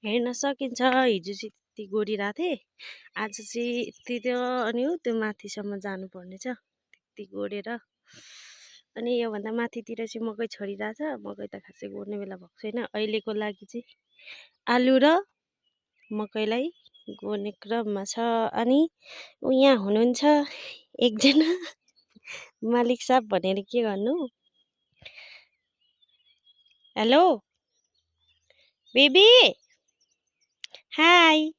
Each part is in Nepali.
हेर्न सकिन्छ। हिजो चाहिँ त्यति गोडिरहेको थिएँ, आज चाहिँ यति त्यो अनि त्यो माथिसम्म जानुपर्ने छ त्यति गोडेर। अनि योभन्दा माथितिर चाहिँ मकै छरिरहेछ। मकै त खासै गोड्ने बेला भएको छैन। अहिलेको लागि चाहिँ आलु र मकैलाई गोड्ने क्रममा छ। अनि यहाँ हुनुहुन्छ एकजना मालिक साहब भनेर के गर्नु। Hello baby, high.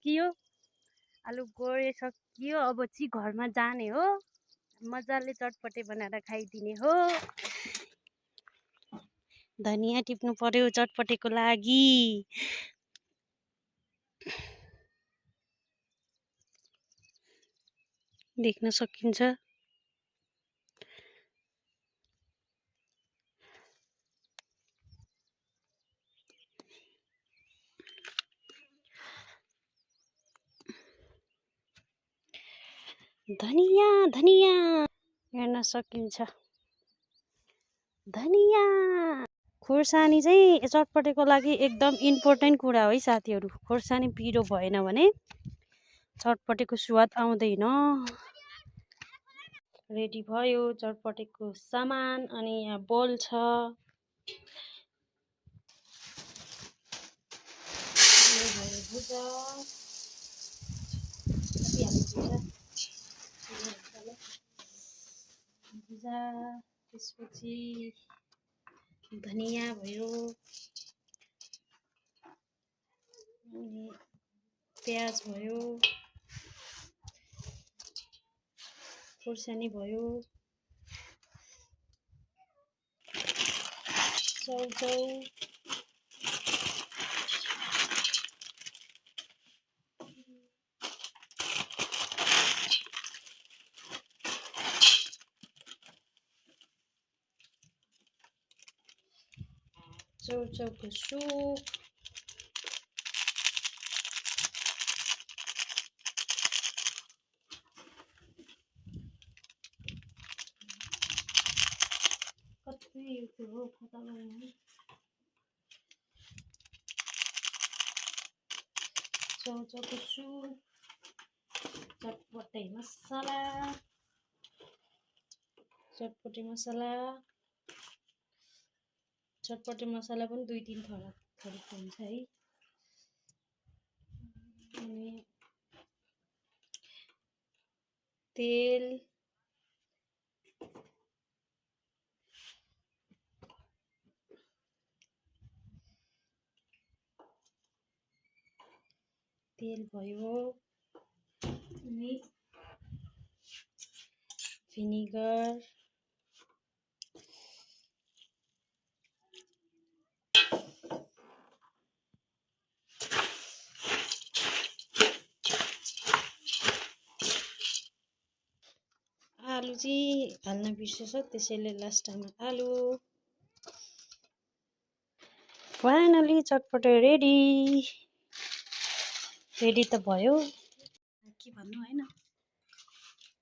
कियो आलु गोडिसकियो, अब चाहिँ घरमा जाने हो। मजाले चटपटे बनाएर खाइदिने हो। धनिया टिप्नु पर्यो चटपटेको लागि। देख्न सकिन्छ। धनिया धनिया हेर्न सकिन्छ। धनिया खुर्सानी चाहिँ चटपटेको लागि एकदम इम्पोर्टेन्ट कुरा हो है साथीहरू। खुर्सानी पिरो भएन भने चटपटेको स्वाद आउँदैन। रेडी भयो चटपटेको सामान। अनि यहाँ बोल छ। भुजा भुजा, त्यसपछि धनिया भयो, अनि प्याज भयो, खुर्सानी भयो, चौचौ, चौचौको सुप, कति हो पता लाग्दैन। चौचौको सुप, चटपटे मसला, चटपटे मसला पनि 2-3 थरीको हुन्छ है। अनि तेल, भयो, अनि भिनेगर, आलु चाहिँ हाल्न बिर्सेछ त्यसैले लास्ट टाइममा आलु। फाइनली चटपटे रेडी त भयो। के भन्नु हैन।